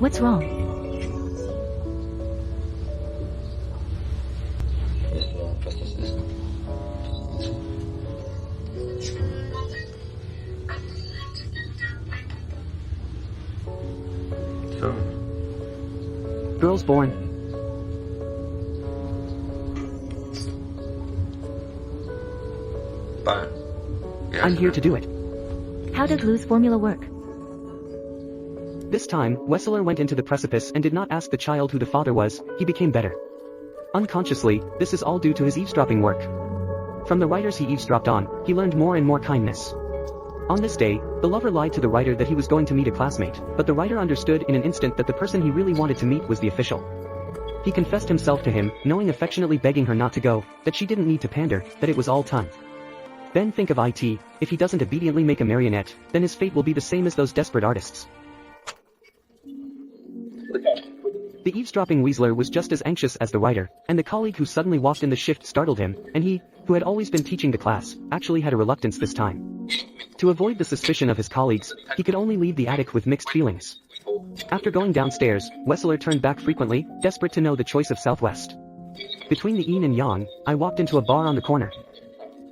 What's wrong? Was das ist? So. Girls born. Ball. I'm here to do it. How does Lou's formula work? This time, Wessler went into the precipice and did not ask the child who the father was, he became better. Unconsciously, this is all due to his eavesdropping work. From the writers he eavesdropped on, he learned more and more kindness. On this day, the lover lied to the writer that he was going to meet a classmate, but the writer understood in an instant that the person he really wanted to meet was the official. He confessed himself to him, knowing affectionately begging her not to go, that she didn't need to pander, that it was all time. Then think of it, if he doesn't obediently make a marionette, then his fate will be the same as those desperate artists. The eavesdropping Weasler was just as anxious as the writer, and the colleague who suddenly walked in the shift startled him, and he, who had always been teaching the class, actually had a reluctance this time. To avoid the suspicion of his colleagues, he could only leave the attic with mixed feelings. After going downstairs, Wessler turned back frequently, desperate to know the choice of Southwest. Between the yin and yang, I walked into a bar on the corner.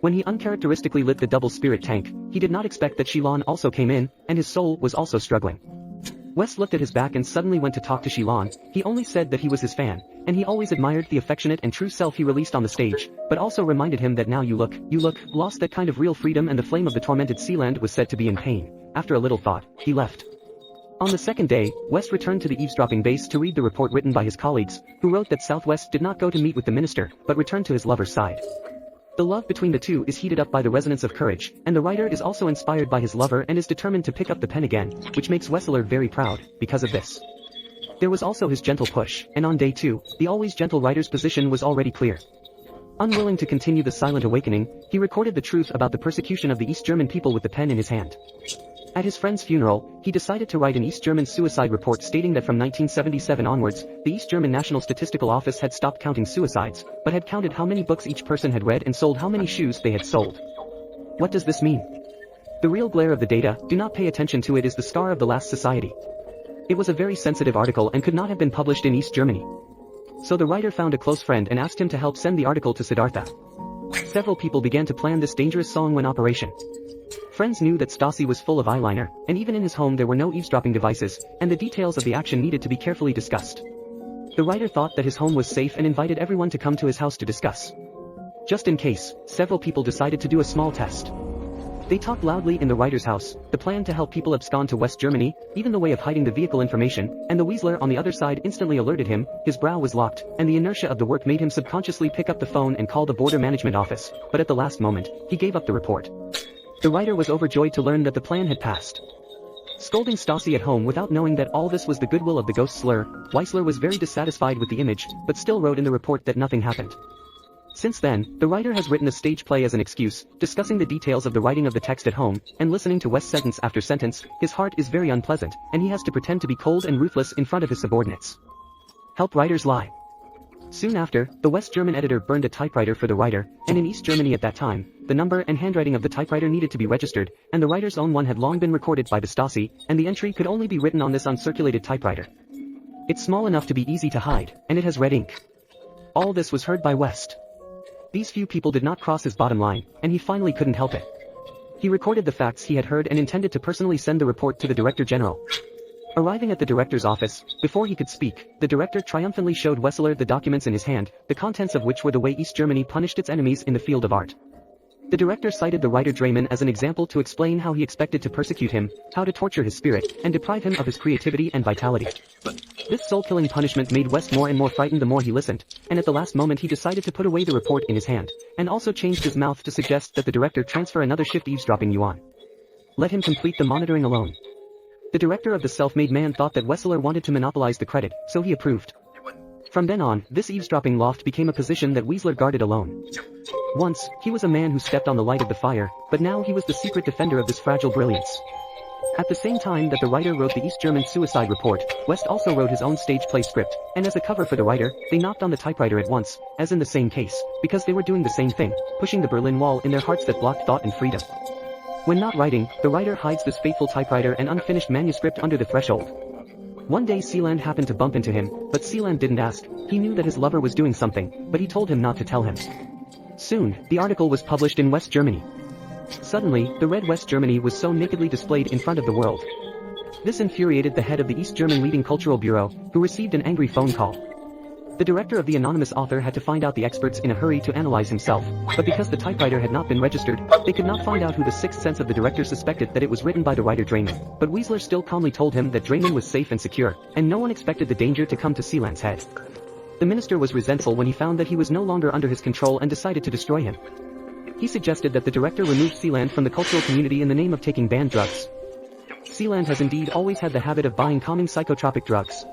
When he uncharacteristically lit the double spirit tank, he did not expect that Shilon also came in, and his soul was also struggling. Wes looked at his back and suddenly went to talk to Shilon. He only said that he was his fan, and he always admired the affectionate and true self he released on the stage, but also reminded him that now you look, lost that kind of real freedom, and the flame of the tormented Sealand was said to be in pain. After a little thought, he left. On the second day, West returned to the eavesdropping base to read the report written by his colleagues, who wrote that Southwest did not go to meet with the minister, but returned to his lover's side. The love between the two is heated up by the resonance of courage, and the writer is also inspired by his lover and is determined to pick up the pen again, which makes Wessler very proud, because of this. There was also his gentle push, and on day 2, the always gentle writer's position was already clear. Unwilling to continue the silent awakening, he recorded the truth about the persecution of the East German people with the pen in his hand. At his friend's funeral, he decided to write an East German suicide report stating that from 1977 onwards, the East German National Statistical Office had stopped counting suicides, but had counted how many books each person had read and sold how many shoes they had sold. What does this mean? The real glare of the data, do not pay attention to it, is the scar of the last society. It was a very sensitive article and could not have been published in East Germany. So the writer found a close friend and asked him to help send the article to Siddhartha. Several people began to plan this dangerous song when operation. Friends knew that Stasi was full of eyeliner, and even in his home there were no eavesdropping devices, and the details of the action needed to be carefully discussed. The writer thought that his home was safe and invited everyone to come to his house to discuss. Just in case, several people decided to do a small test. They talked loudly in the writer's house, the plan to help people abscond to West Germany, even the way of hiding the vehicle information, and the Weasler on the other side instantly alerted him. His brow was locked, and the inertia of the work made him subconsciously pick up the phone and call the border management office, but at the last moment, he gave up the report. The writer was overjoyed to learn that the plan had passed. Scolding Stasi at home without knowing that all this was the goodwill of the ghost slur, Weissler was very dissatisfied with the image, but still wrote in the report that nothing happened. Since then, the writer has written a stage play as an excuse, discussing the details of the writing of the text at home, and listening to West sentence after sentence. His heart is very unpleasant, and he has to pretend to be cold and ruthless in front of his subordinates. Help writers lie. Soon after, the West German editor burned a typewriter for the writer, and in East Germany at that time, the number and handwriting of the typewriter needed to be registered, and the writer's own one had long been recorded by the Stasi, and the entry could only be written on this uncirculated typewriter. It's small enough to be easy to hide, and it has red ink. All this was heard by West. These few people did not cross his bottom line, and he finally couldn't help it. He recorded the facts he had heard and intended to personally send the report to the Director General. Arriving at the director's office, before he could speak, the director triumphantly showed Wessler the documents in his hand, the contents of which were the way East Germany punished its enemies in the field of art. The director cited the writer Drayman as an example to explain how he expected to persecute him, how to torture his spirit, and deprive him of his creativity and vitality. This soul-killing punishment made West more and more frightened the more he listened, and at the last moment he decided to put away the report in his hand, and also changed his mouth to suggest that the director transfer another shift eavesdropping yuan. Let him complete the monitoring alone. The director of the self-made man thought that Wessler wanted to monopolize the credit, so he approved. From then on, this eavesdropping loft became a position that Weasler guarded alone. Once, he was a man who stepped on the light of the fire, but now he was the secret defender of this fragile brilliance. At the same time that the writer wrote the East German suicide report, West also wrote his own stage play script, and as a cover for the writer, they knocked on the typewriter at once, as in the same case, because they were doing the same thing, pushing the Berlin Wall in their hearts that blocked thought and freedom. When not writing, the writer hides this faithful typewriter and unfinished manuscript under the threshold. One day Sealand happened to bump into him, but Sealand didn't ask. He knew that his lover was doing something, but he told him not to tell him. Soon, the article was published in West Germany. Suddenly, the red West Germany was so nakedly displayed in front of the world. This infuriated the head of the East German leading cultural bureau, who received an angry phone call. The director of the anonymous author had to find out the experts in a hurry to analyze himself, but because the typewriter had not been registered, they could not find out who. The sixth sense of the director suspected that it was written by the writer Drayman, but Weisler still calmly told him that Drayman was safe and secure, and no one expected the danger to come to Sealand's head. The minister was resentful when he found that he was no longer under his control and decided to destroy him. He suggested that the director remove Sealand from the cultural community in the name of taking banned drugs. Sealand has indeed always had the habit of buying calming psychotropic drugs.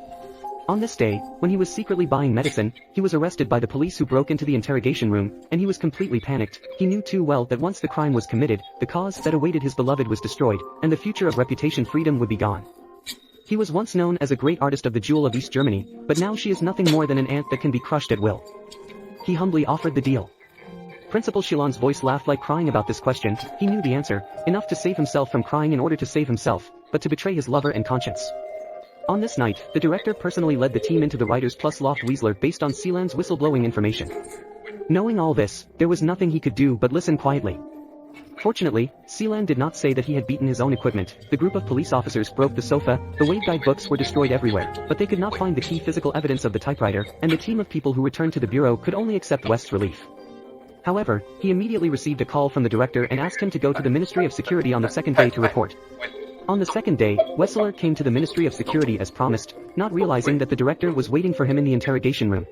On this day, when he was secretly buying medicine, he was arrested by the police who broke into the interrogation room, and he was completely panicked. He knew too well that once the crime was committed, the cause that awaited his beloved was destroyed, and the future of reputation freedom would be gone. He was once known as a great artist of the jewel of East Germany, but now she is nothing more than an ant that can be crushed at will. He humbly offered the deal. Principal Shilon's voice laughed like crying about this question. He knew the answer, enough to save himself from crying in order to save himself, but to betray his lover and conscience. On this night, the director personally led the team into the writers plus loft Weisler based on Sealand's whistleblowing information. Knowing all this, there was nothing he could do but listen quietly. Fortunately, Sealand did not say that he had beaten his own equipment. The group of police officers broke the sofa, the waveguide books were destroyed everywhere, but they could not find the key physical evidence of the typewriter, and the team of people who returned to the bureau could only accept West's relief. However, he immediately received a call from the director and asked him to go to the Ministry of Security on the second day to report. On the second day, Wessler came to the Ministry of Security as promised, not realizing that the director was waiting for him in the interrogation room.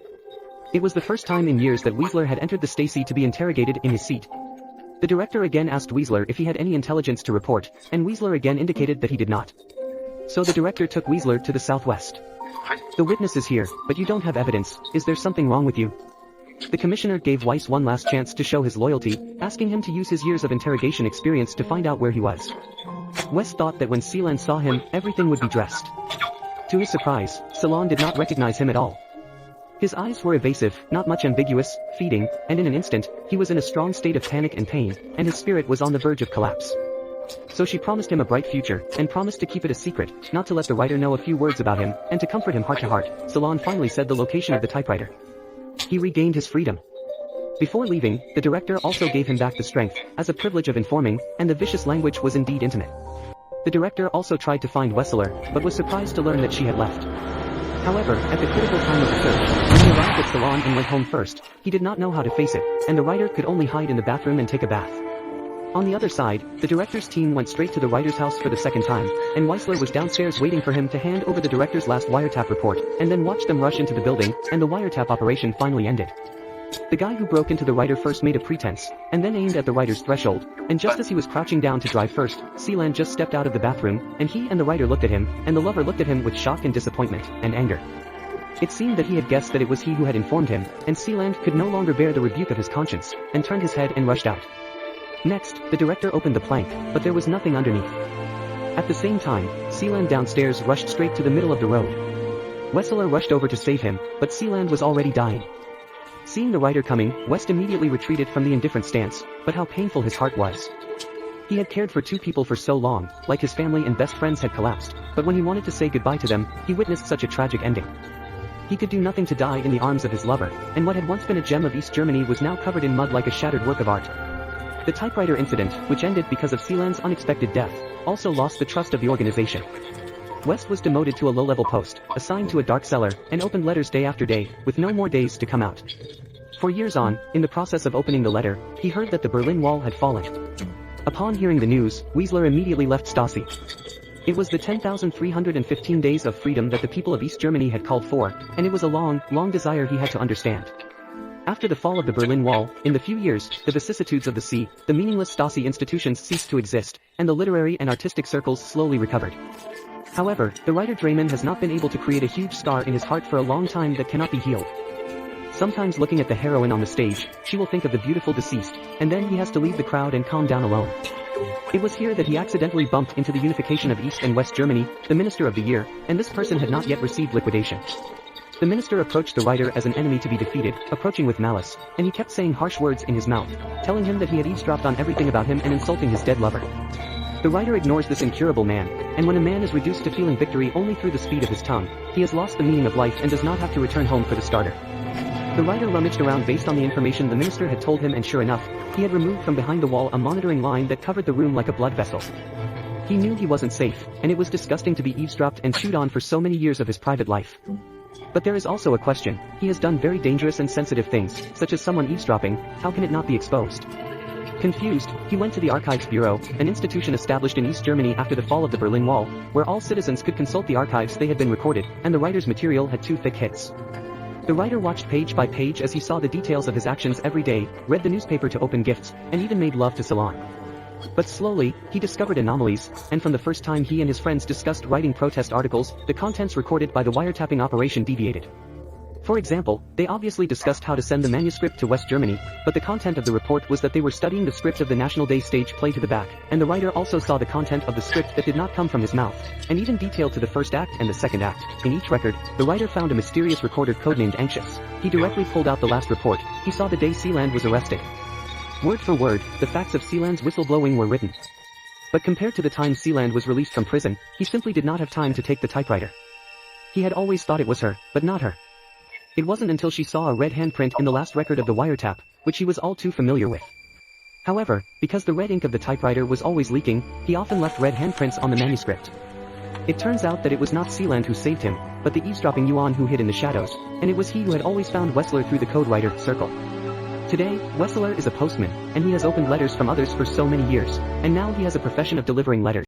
It was the first time in years that Weisler had entered the Stasi to be interrogated in his seat. The director again asked Weisler if he had any intelligence to report, and Weisler again indicated that he did not. So the director took Weisler to the southwest. The witness is here, but you don't have evidence. Is there something wrong with you? The commissioner gave Weiss one last chance to show his loyalty, asking him to use his years of interrogation experience to find out where he was. West thought that when Sealand saw him, everything would be dressed. To his surprise, Ceylon did not recognize him at all. His eyes were evasive, not much ambiguous, feeding, and in an instant, he was in a strong state of panic and pain, and his spirit was on the verge of collapse. So she promised him a bright future, and promised to keep it a secret, not to let the writer know a few words about him, and to comfort him heart to heart. Ceylon finally said the location of the typewriter. He regained his freedom. Before leaving, the director also gave him back the strength, as a privilege of informing, and the vicious language was indeed intimate. The director also tried to find Wessler, but was surprised to learn that she had left. However, at the critical time of the search, when he arrived at Ceylon and went home first, he did not know how to face it, and the writer could only hide in the bathroom and take a bath. On the other side, the director's team went straight to the writer's house for the second time, and Weisler was downstairs waiting for him to hand over the director's last wiretap report, and then watched them rush into the building, and the wiretap operation finally ended. The guy who broke into the writer first made a pretense, and then aimed at the writer's threshold, and just as he was crouching down to drive first, Sealand just stepped out of the bathroom, and he and the writer looked at him, and the lover looked at him with shock and disappointment, and anger. It seemed that he had guessed that it was he who had informed him, and Sealand could no longer bear the rebuke of his conscience, and turned his head and rushed out. Next, the director opened the plank, but there was nothing underneath. At the same time, Sealand downstairs rushed straight to the middle of the road. Wessler rushed over to save him, but Sealand was already dying. Seeing the writer coming, West immediately retreated from the indifferent stance, but how painful his heart was. He had cared for two people for so long, like his family and best friends had collapsed, but when he wanted to say goodbye to them, he witnessed such a tragic ending. He could do nothing to die in the arms of his lover, and what had once been a gem of East Germany was now covered in mud like a shattered work of art. The typewriter incident, which ended because of Sealand's unexpected death, also lost the trust of the organization. West was demoted to a low-level post, assigned to a dark cellar, and opened letters day after day, with no more days to come out. For years on, in the process of opening the letter, he heard that the Berlin Wall had fallen. Upon hearing the news, Weisler immediately left Stasi. It was the 10,315 days of freedom that the people of East Germany had called for, and it was a long, long desire he had to understand. After the fall of the Berlin Wall, in the few years, the vicissitudes of the sea, the meaningless Stasi institutions ceased to exist, and the literary and artistic circles slowly recovered. However, the writer Drayman has not been able to create a huge scar in his heart for a long time that cannot be healed. Sometimes looking at the heroine on the stage, she will think of the beautiful deceased, and then he has to leave the crowd and calm down alone. It was here that he accidentally bumped into the unification of East and West Germany, the Minister of the Year, and this person had not yet received liquidation. The minister approached the writer as an enemy to be defeated, approaching with malice, and he kept saying harsh words in his mouth, telling him that he had eavesdropped on everything about him and insulting his dead lover. The writer ignores this incurable man, and when a man is reduced to feeling victory only through the speed of his tongue, he has lost the meaning of life and does not have to return home for the starter. The writer rummaged around based on the information the minister had told him, and sure enough, he had removed from behind the wall a monitoring line that covered the room like a blood vessel. He knew he wasn't safe, and it was disgusting to be eavesdropped and chewed on for so many years of his private life. But there is also a question: he has done very dangerous and sensitive things, such as someone eavesdropping. How can it not be exposed? Confused, he went to the Archives Bureau, an institution established in East Germany after the fall of the Berlin Wall, where all citizens could consult the archives they had been recorded, and the writer's material had 2 thick hits. The writer watched page by page as he saw the details of his actions every day, read the newspaper to open gifts, and even made love to Salon. But slowly, he discovered anomalies, and from the first time he and his friends discussed writing protest articles, the contents recorded by the wiretapping operation deviated. For example, they obviously discussed how to send the manuscript to West Germany, but the content of the report was that they were studying the script of the National Day stage play to the back, and the writer also saw the content of the script that did not come from his mouth, and even detailed to the first act and the second act. In each record, the writer found a mysterious recorder codenamed Anxious. He directly pulled out the last report. He saw the day Sealand was arrested. Word for word, the facts of Sealand's whistleblowing were written. But compared to the time Sealand was released from prison, he simply did not have time to take the typewriter. He had always thought it was her, but not her. It wasn't until she saw a red handprint in the last record of the wiretap, which he was all too familiar with. However, because the red ink of the typewriter was always leaking, he often left red handprints on the manuscript. It turns out that it was not Sealand who saved him, but the eavesdropping Yuan who hid in the shadows, and it was he who had always found Wessler through the code writer circle. Today, Wessler is a postman, and he has opened letters from others for so many years, and now he has a profession of delivering letters.